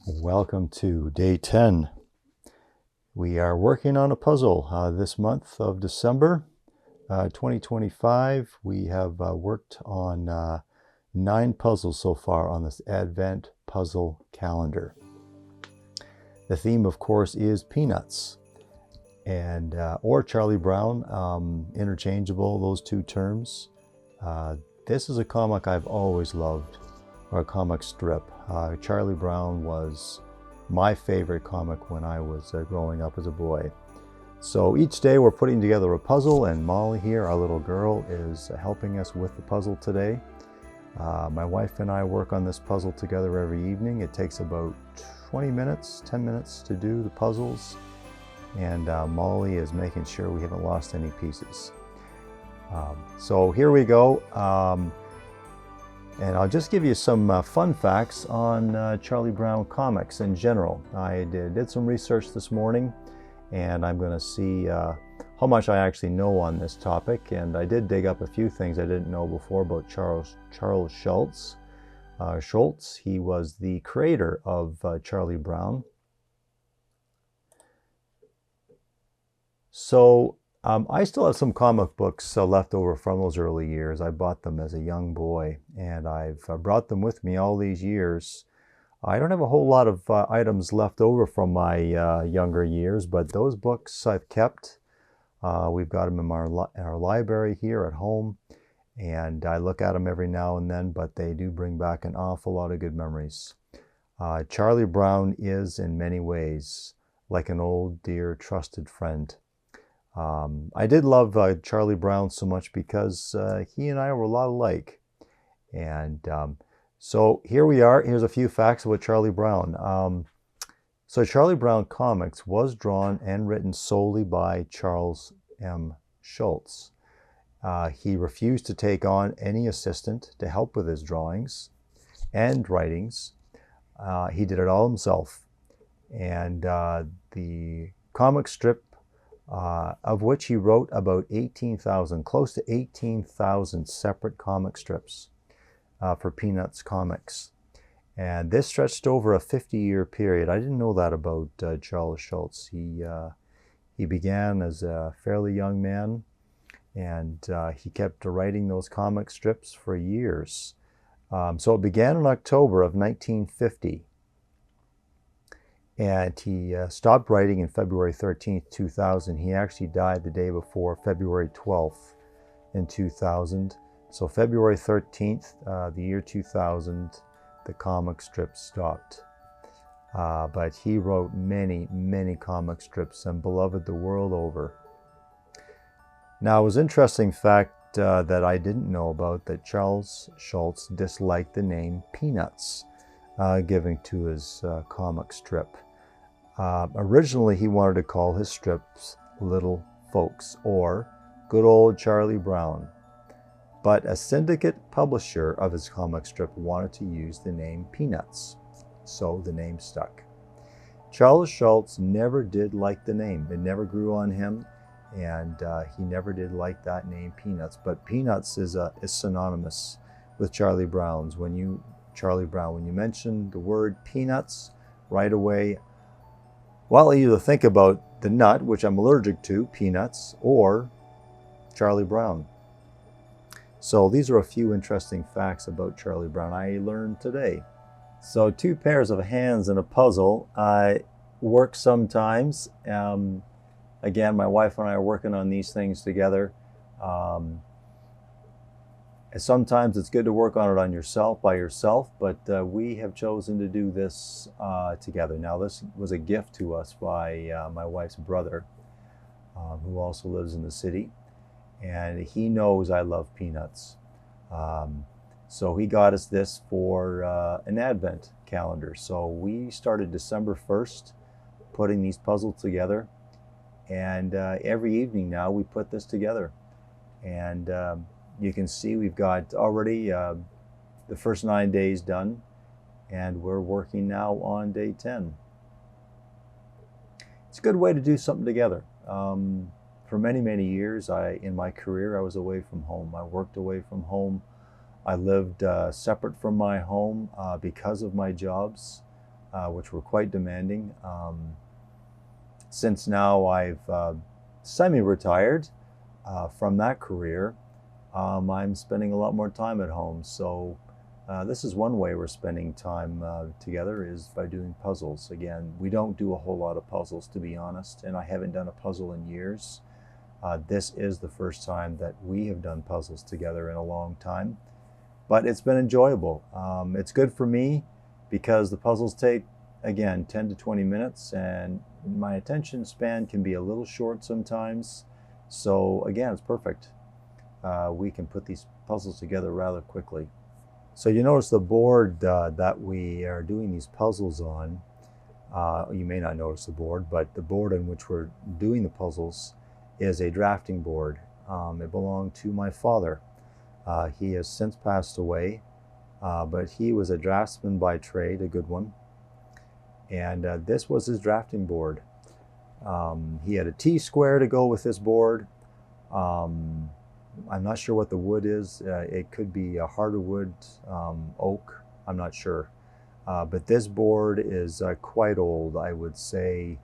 Welcome to day 10. We are working on a puzzle this month of December 2025. We have worked on 9 puzzles so far on this Advent puzzle calendar. The theme, of course, is peanuts and or Charlie Brown, interchangeable, those two terms. This is a comic I've always loved, or a comic strip. Charlie Brown was my favorite comic when I was growing up as a boy. So each day we're putting together a puzzle, and Molly here, our little girl, is helping us with the puzzle today. My wife and I work on this puzzle together every evening. It takes about 20 minutes, 10 minutes to do the puzzles, and Molly is making sure we haven't lost any pieces. So here we go. And I'll just give you some fun facts on Charlie Brown comics in general. I did some research this morning, and I'm going to see how much I actually know on this topic. And I did dig up a few things I didn't know before about Charles Schulz. He was the creator of Charlie Brown. So I still have some comic books left over from those early years. I bought them as a young boy, and I've brought them with me all these years. I don't have a whole lot of items left over from my younger years, but those books I've kept. We've got them in our library here at home, and I look at them every now and then, but they do bring back an awful lot of good memories. Charlie Brown is, in many ways, like an old, dear, trusted friend. I did love Charlie Brown so much because he and I were a lot alike. And so here we are. Here's a few facts about Charlie Brown. So Charlie Brown Comics was drawn and written solely by Charles M. Schulz. He refused to take on any assistant to help with his drawings and writings. He did it all himself. And the comic strip, of which he wrote about 18,000, close to 18,000 separate comic strips for Peanuts Comics. And this stretched over a 50-year period. I didn't know that about Charles Schulz. He began as a fairly young man, and he kept writing those comic strips for years. So it began in October of 1950. And he stopped writing in February 13th, 2000. He actually died the day before, February 12th in 2000. So February 13th, the year 2000, the comic strip stopped. But he wrote many, many comic strips and beloved the world over. Now, it was an interesting fact that I didn't know about, that Charles Schulz disliked the name Peanuts given to his comic strip. Originally, he wanted to call his strips Little Folks or Good Old Charlie Brown. But a syndicate publisher of his comic strip wanted to use the name Peanuts, so the name stuck. Charles Schulz never did like the name. It never grew on him, and he never did like that name Peanuts. But Peanuts is synonymous with Charlie Brown's. When you mention the word peanuts, right away, well, you either think about the nut, which I'm allergic to, peanuts, or Charlie Brown. So these are a few interesting facts about Charlie Brown I learned today. So 2 pairs of hands in a puzzle work sometimes. Again, my wife and I are working on these things together. Sometimes it's good to work on it by yourself, but we have chosen to do this together. Now, this was a gift to us by my wife's brother, who also lives in the city, and he knows I love peanuts. So he got us this for an Advent calendar. So we started December 1st putting these puzzles together, and every evening now we put this together. And you can see we've got already the first 9 days done, and we're working now on day 10. It's a good way to do something together. For many, many years in my career, I was away from home. I worked away from home. I lived separate from my home because of my jobs. which were quite demanding. Since now I've semi-retired from that career, I'm spending a lot more time at home. So this is one way we're spending time together, is by doing puzzles. Again, we don't do a whole lot of puzzles, to be honest, and I haven't done a puzzle in years. This is the first time that we have done puzzles together in a long time, but it's been enjoyable. It's good for me because the puzzles take, again, 10 to 20 minutes, and my attention span can be a little short sometimes. So again, it's perfect. We can put these puzzles together rather quickly. So you notice the board that we are doing these puzzles on, you may not notice the board, but the board on which we're doing the puzzles is a drafting board. It belonged to my father. He has since passed away, but he was a draftsman by trade, a good one. And this was his drafting board. He had a T-square to go with this board. I'm not sure what the wood is. It could be a harder wood, oak, I'm not sure. But this board is quite old, I would say.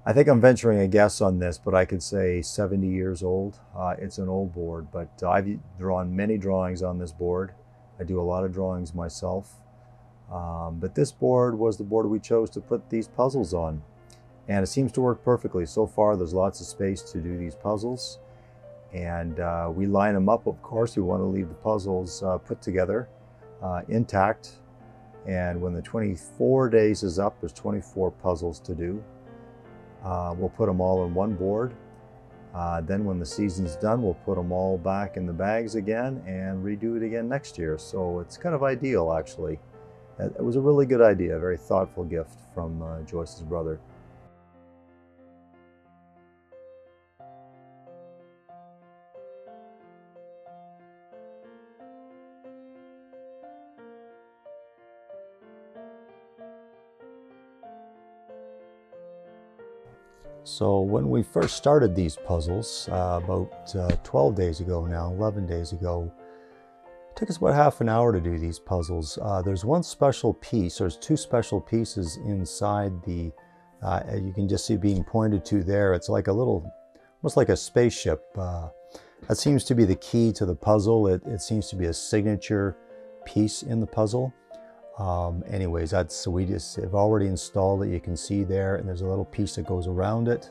I think I'm venturing a guess on this, but I could say 70 years old. It's an old board, but I've drawn many drawings on this board. I do a lot of drawings myself. But this board was the board we chose to put these puzzles on. And it seems to work perfectly. So far, there's lots of space to do these puzzles. And we line them up, of course. We want to leave the puzzles put together, intact. And when the 24 days is up, there's 24 puzzles to do. We'll put them all in one board. Then when the season's done, we'll put them all back in the bags again and redo it again next year. So it's kind of ideal, actually. It was a really good idea, a very thoughtful gift from Joyce's brother. So when we first started these puzzles, about 12 days ago now, 11 days ago, it took us about half an hour to do these puzzles. There's one special piece, there's two special pieces inside the, you can just see being pointed to there. It's like a little, almost like a spaceship. That seems to be the key to the puzzle. It seems to be a signature piece in the puzzle. Anyways, we just have already installed it. You can see there, and there's a little piece that goes around it.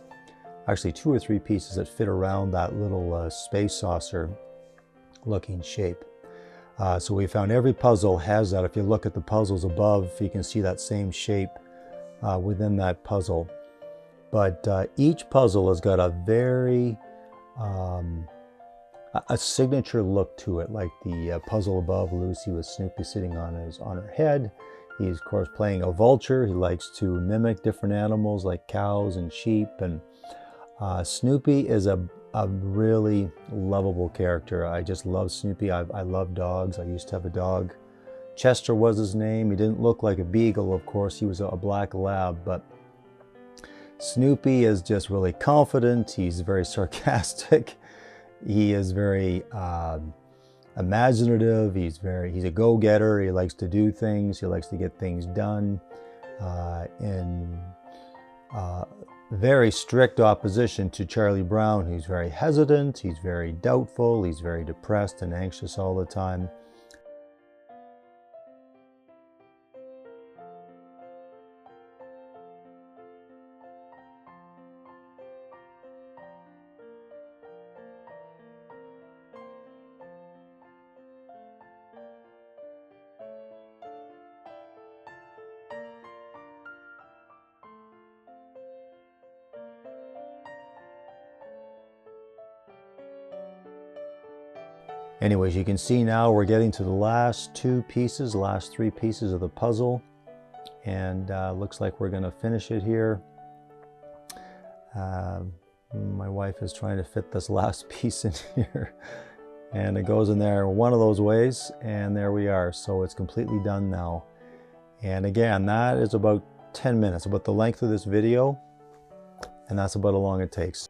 Actually, 2 or 3 pieces that fit around that little space saucer looking shape. So we found every puzzle has that. If you look at the puzzles above, you can see that same shape within that puzzle. But each puzzle has got a very a signature look to it, like the puzzle above, Lucy with Snoopy sitting on her head. He's of course playing a vulture. He likes to mimic different animals like cows and sheep, and Snoopy is a really lovable character. I just love Snoopy. I love dogs. I used to have a dog. Chester was his name. He didn't look like a beagle, of course. He was a black lab, but Snoopy is just really confident. He's very sarcastic. He is very imaginative. He's a go-getter. He likes to do things. He likes to get things done in very strict opposition to Charlie Brown, who's very hesitant. He's very doubtful. He's very depressed and anxious all the time. Anyways, you can see now we're getting to the last 2 pieces, last 3 pieces of the puzzle, and looks like we're going to finish it here. My wife is trying to fit this last piece in here, and it goes in there one of those ways, and there we are. So it's completely done now. And again, that is about 10 minutes, about the length of this video, and that's about how long it takes.